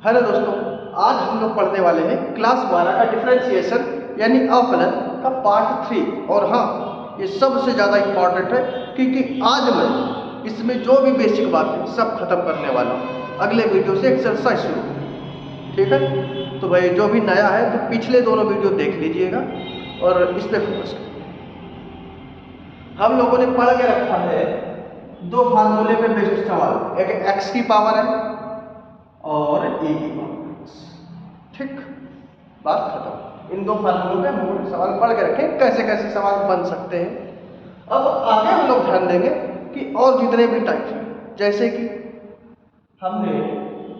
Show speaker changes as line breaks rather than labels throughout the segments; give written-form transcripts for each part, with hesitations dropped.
Hello दोस्तों, आज हम लोग पढ़ने वाले हैं क्लास 12 का डिफरेंशिएशन यानी अवकलन का पार्ट 3। और हाँ, ये सबसे ज़्यादा इम्पॉर्टेंट है क्योंकि आज मैं इसमें जो भी बेसिक बात है सब खत्म करने वाला हूँ। अगले वीडियो से एक्सरसाइज शुरू, ठीक है? तो भाई जो भी नया है तो पिछले दोनों वीडियो देख लीजिएगा और इस पर फोकस करिए। हम लोगों ने पढ़ के रखा है दो फार्मूले पे बेस्ड सवाल, एक एक्स की पावर है और ए की पावर x। ठीक, बात खत्म। इन दो फार्मूलों पे हम लोग सवाल पढ़ के रखें कैसे कैसे सवाल बन सकते हैं। अब आगे हम लोग ध्यान देंगे कि और जितने भी टाइप हैं, जैसे कि हमने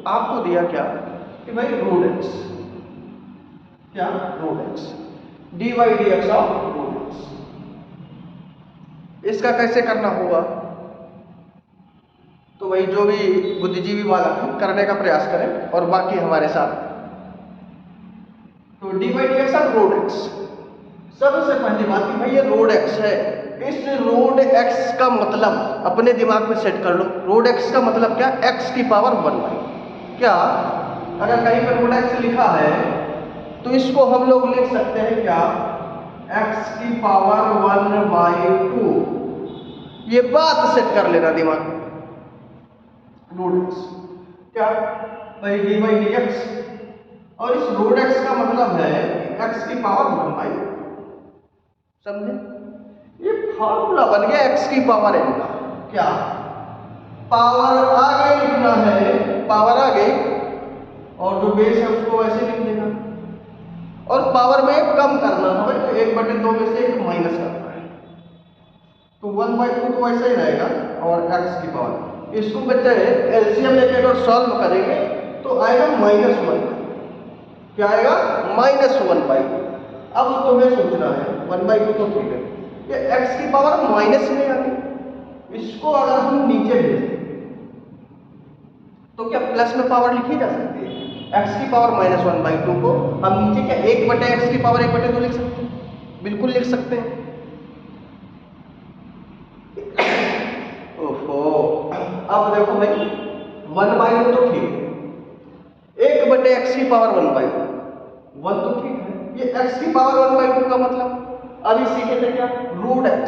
आपको दिया क्या कि भाई रूट एक्स, क्या root x d y d x of root x, इसका कैसे करना होगा। तो वही जो भी बुद्धिजीवी वाला है करने का प्रयास करें और बाकी हमारे साथ। तो D by d x of road x, सबसे पहली बात कि भाई ये रोड एक्स है, इस रोड एक्स का मतलब अपने दिमाग में सेट कर लो। रोड एक्स का मतलब क्या? एक्स की पावर 1/। क्या अगर कहीं पर रोड एक्स लिखा है तो इसको हम लोग लिख सकते हैं क्या? एक्स की पावर 1/2। ये बात सेट कर लेना दिमाग में। रोड एक्स क्या भाई डी बाई डी एक्स, और इस रोड एक्स का मतलब है एक्स की पावर 1/। समझे? ये फॉर्मूला बन गया एक्स की पावर n का। क्या पावर आगे लिखना है, पावर आगे, और जो बेस है उसको वैसे लिख देना, और पावर में कम करना है भाई, तो 1/2 में से 1 माइनस करना है, तो 1/2 तो वैसा ही रहेगा। और एक्स की पावर, इसको बच्चे एलसीएम लेके अगर सॉल्व करेंगे तो आएगा -1। क्या आएगा? -1/2। अब तुम्हें सोचना है 1/2 तो ठीक है, ये x की पावर माइनस में आ गई, इसको अगर हम नीचे भेज दें तो क्या प्लस में पावर लिखी जा सकती है? x की पावर -1/2 को हम नीचे क्या 1/x की पावर 1/2 लिख सकते हैं? बिल्कुल लिख सकते हैं। अब देखो भाई 1/2 तो ठीक है, 1/x की पावर 1/2, 1 तो ठीक है, ये x की पावर 1/2 का मतलब अभी सीखे थे क्या? रूट x,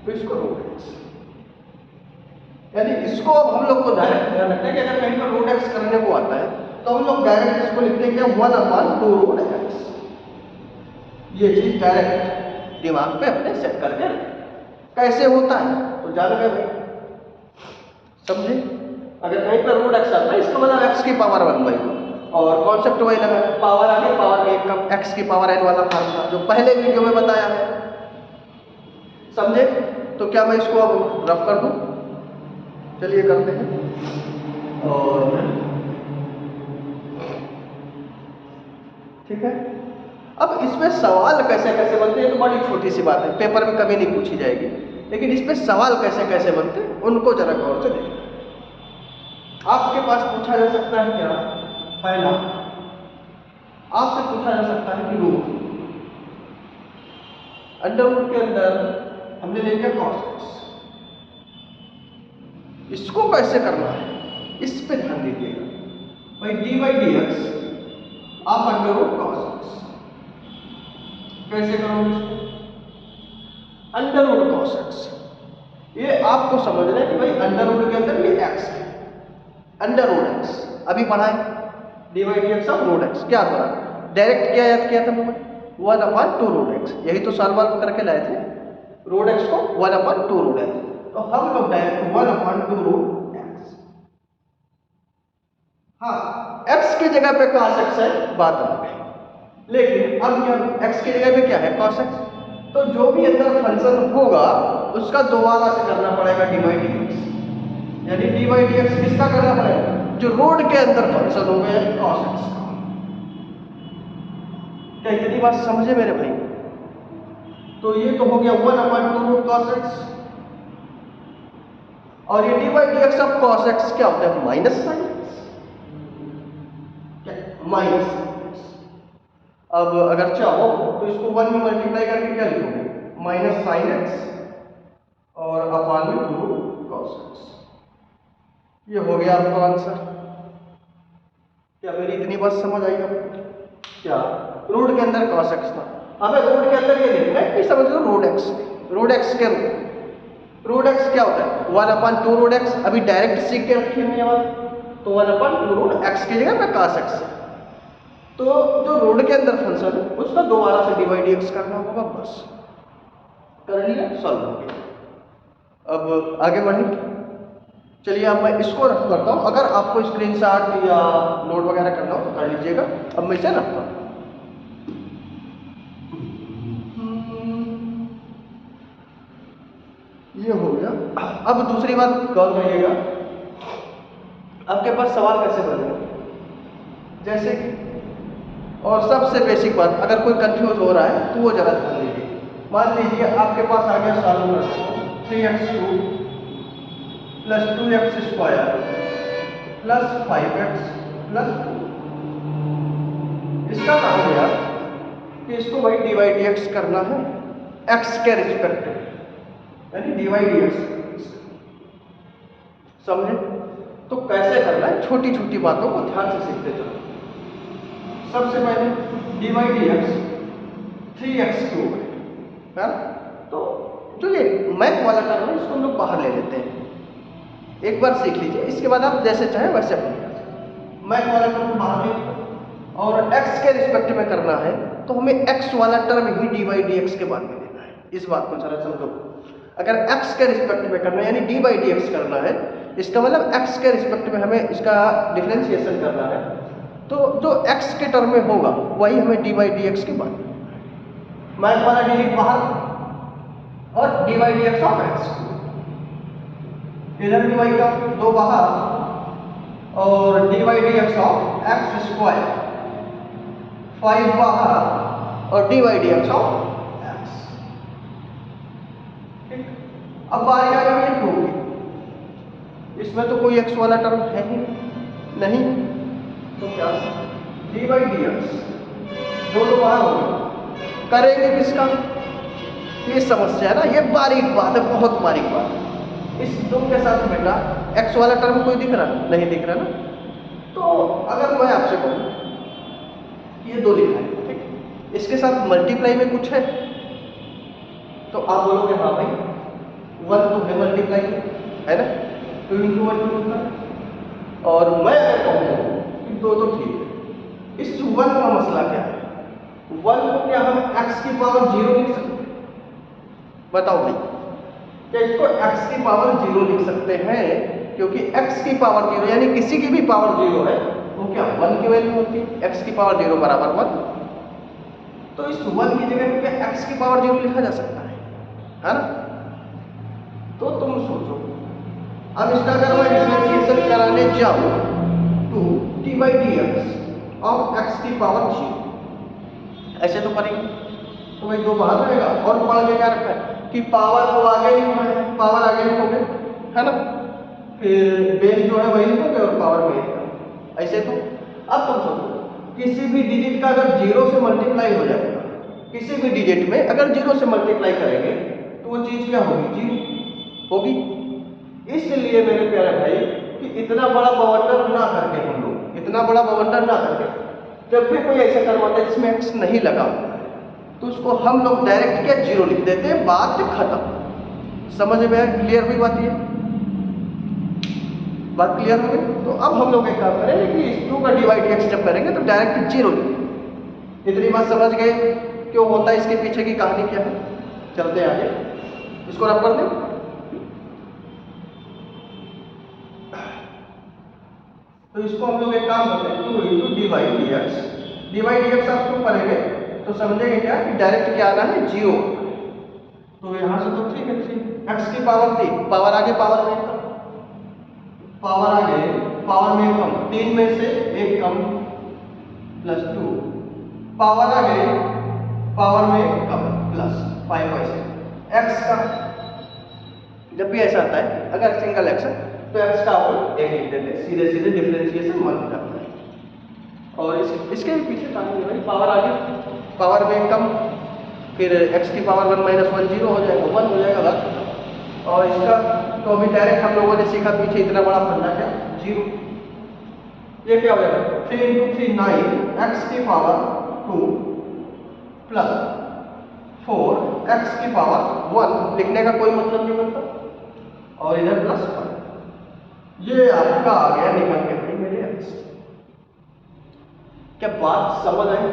तो इसको रूट x, यानी इसको अब हम लोग को डायरेक्ट ध्यान रखना है कि अगर कहीं पर रूट x करने को आता है तो हम लोग डायरेक्ट इसको लिखते हैं क्या? 1/2 रूट x। ये चीज डायरेक्ट दिमाग पे अपने सेट करके कैसे होता है तो जान गए भाई, समझे? अगर कहीं पर रूट एक्स आता है इसका मतलब एक्स की पावर 1/2, और कॉन्सेप्ट वही लगा, पावर आगे पावर में कम, एक्स की पावर n वाला फार्मूला जो पहले वीडियो में बताया है। समझे? तो क्या मैं इसको अब रफ कर दूं? चलिए करते हैं। और ठीक है, अब इसमें सवाल कैसे कैसे बनते हैं तो बड़ी छोटी सी बात है, पेपर में कभी नहीं पूछी जाएगी, लेकिन इसमें सवाल कैसे कैसे बनते हैं उनको जरा गौर से देखिए। आपके पास पूछा जा सकता है क्या? पहला आपसे पूछा जा सकता है कि रूट, अंडर रूट के अंदर हमने ले लिया cos x, इसको कैसे करना है इस पे ध्यान दीजिएगा भाई। डी बाई डी एक्स आप अंडर रूट cos x कैसे करोगे इसको? अंडर रूट cos x, ये आपको समझना है कि भाई अंडर रूट के अंदर ये x है, अंडर रूट x अभी पढ़ा है, d by d x of root x. क्या था डायरेक्ट क्या याद किया था मैंने? 1/2 रूट एक्स, यही तो सॉल्व करके लाए थे रूट एक्स को 1/2 रूट एक्स, तो हम लोग डायरेक्ट 1/2 रूट एक्स। हाँ, x की जगह पे cos x है, बात अलग है, लेकिन अब क्या x की जगह पे क्या है? cos x, तो जो भी अंदर फंक्शन होगा उसका दोबारा से करना पड़ेगा डी बाई डी एक्स, यानी डी बाई डी एक्स किसका करना पड़ेगा? जो रोड के अंदर फंक्शन हो गया cos x का। क्या इतनी बात समझे मेरे भाई? तो ये तो हो गया 1/2 रूट cos x, और ये D by d x of cos x क्या होता है? माइनस साइन x, क्या माइनस साइन x। अब अगर चाहो तो इसको 1 में मल्टीप्लाई करके क्या लिखोगे? माइनस साइन x और अपान में 2 cos x। ये हो गया आपका आंसर। क्या मेरी इतनी बात समझ आई आपको? क्या रूट के अंदर cos x था, हमें रूट के अंदर ये देखना है कि समझ लो रूट x, रूट x के रूट x क्या होता है 1/2 रूट x, अभी डायरेक्ट सीख के रखी हुई है बात, तो 1/2 रूट x की जगह मैं cos x है, तो जो रूट के अंदर फंक्शन है उसका दोबारा से डिवाइड x करना होगा, बस कर लिया, सॉल्व हो गया। अब आगे बढ़ेंगे, चलिए अब मैं इसको रख करता हूँ, अगर आपको स्क्रीनशॉट या नोट वगैरह करना हो तो कर लीजिएगा, अब मैं इसे रखता हूँ। ये हो गया। अब दूसरी बात गौर करिएगा, आपके पास सवाल कैसे बनेगा, जैसे कि, और सबसे बेसिक बात, अगर कोई कंफ्यूज हो रहा है तो वो जरा ध्यान दीजिए। मान लीजिए आपके पास आ गया सॉल्व कर 3x³ + 2x² + 5x + 2, इसका काम हो गया कि इसको भाई डिवाइड x करना है x के रिस्पेक्ट में, यानी डिवाइड x, समझे? तो कैसे करना है, छोटी छोटी बातों को ध्यान से सीखते चलो। सबसे पहले डिवाइड x 3x³ है, तो जो ये मैथ वाला टर्म है इसको हम लोग बाहर ले लेते हैं, एक बार सीख लीजिए, इसके बाद आप जैसे चाहे वैसे अपने मैथ वाला टर्म बाहर ले, और x के रिस्पेक्ट में करना है तो हमें x वाला टर्म ही डिवाइड x के बाद में लेना है, इस बात को जरा समझो। अगर x के रिस्पेक्ट में करना है यानी d बाई डी एक्स करना है, इसका मतलब x के रिस्पेक्ट में हमें इसका डिफरेंशिएशन करना है, तो जो x के टर्म में होगा वही हमें d बाई डी एक्स के बाद मैथ वाला डी बाहर और d by d x of x, इधर डिवाइड का 2 बाहर और d by d x of x², 5 बाहर और d by d x of x। अब बारी आ गई 2 की, इसमें तो कोई x वाला टर्म है ही नहीं, तो क्या d बाई डी एक्स दोनों बाहर हो गए, करेंगे किसका, ये समस्या है ना, ये बारीक बात है, बहुत बारीक बात है। इस 2 के साथ बेटा x वाला टर्म कोई दिख रहा नहीं, दिख रहा ना, तो अगर मैं आपसे कहूँ ये 2 लिखा है, ठीक, इसके साथ मल्टीप्लाई में कुछ है, तो आप बोलोगे हाँ भाई 1 तो है मल्टीप्लाई है ना, 2 × 1 2 होता है, और मैं अगर कहूँ कि 2 तो ठीक है, इस 1 का मसला क्या है, 1 को क्या हम x की पावर 0 लिख सकते हैं, बताओ भाई, क्या इसको x की पावर 0 लिख सकते हैं, क्योंकि x की पावर 0 यानी किसी की भी पावर 0 है वो क्या 1 की वैल्यू होती है, x की पावर 0 बराबर 1, तो इस 1 की जगह पे क्या x की पावर 0 लिखा जा सकता है ना? तो तुम सोचो, अब इसका अगर मैं डिफरेंशिएशन कराने जाऊं तो d by d x of x की पावर 0, ऐसे तो करेंगे, तो भाई 2 बाहर रहेगा, और पढ़ के क्या रखा है कि पावर को आगे लिखना है, पावर आगे लिखोगे है ना, फिर बेस जो है वही लिखोगे और पावर में लिखोगे, ऐसे तो। अब तुम सोचो किसी भी डिजिट का अगर 0 से मल्टीप्लाई हो जाएगा, किसी भी डिजिट में अगर 0 से मल्टीप्लाई करेंगे तो वो चीज क्या होगी, 0 होगी। इसलिए मेरे प्यारे भाई कि इतना बड़ा बवंडर ना करके हम लोग, इतना बड़ा बवंडर ना करके, जब भी कोई ऐसा टर्म होता है जिसमें x नहीं लगा तो उसको हम लोग डायरेक्ट क्या 0 लिख देते हैं, बात खत्म। समझ में आया, क्लियर हुई बात, ये बात क्लियर हो गई। तो अब हम लोग एक काम करेंगे कि इस 2 का डिवाइड x जब करेंगे तो डायरेक्ट 0 लिखेंगे। इतनी बात समझ गए क्यों होता है, इसके पीछे की कहानी क्या है, चलते हैं आगे, इसको रब कर दें। तो इसको हम लोग एक काम करते हैं 2 × divide D x, divide D x आप क्यों करेंगे तो समझेंगे क्या कि डायरेक्ट क्या आना है 0, तो यहाँ से तो ठीक है 3 x की पावर 3, पावर आगे पावर में कम, पावर आगे पावर में कम, 3 में से 1 कम प्लस 2, पावर आगे पावर में कम प्लस 5 ऐसे x का, जब भी ऐसा आता है अगर सिंगल x है तो x का आप 1 लिख देते, सीधे सीधे डिफरेंशिएशन मान करता है। और इसके भी पीछे कहानी है, पावर आगे पावर में कम, फिर x की पावर 1 - 1 0 हो जाएगा, 1 हो जाएगा बस। और इसका तो अभी डायरेक्ट हम लोगों ने सीखा पीछे इतना बड़ा फंडा क्या 0, ये क्या हो जाएगा 3 × 3 9 x की पावर 2 प्लस 4 x की पावर 1 लिखने का कोई मतलब नहीं बनता और इधर प्लस 5। ये आपका आ गया निकल के भाई मेरे x। क्या बात समझ आई?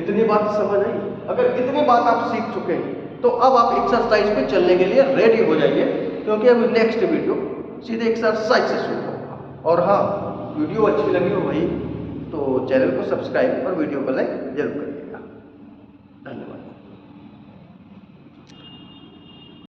इतनी बात समझ आई? अगर इतनी बात आप सीख चुके हैं तो अब आप एक्सरसाइज पे चलने के लिए रेडी हो जाइए, क्योंकि अब नेक्स्ट वीडियो सीधे एक्सरसाइज से शुरू होगा। और हाँ, वीडियो अच्छी लगी हो भाई तो चैनल को सब्सक्राइब और वीडियो को लाइक जरूर करें।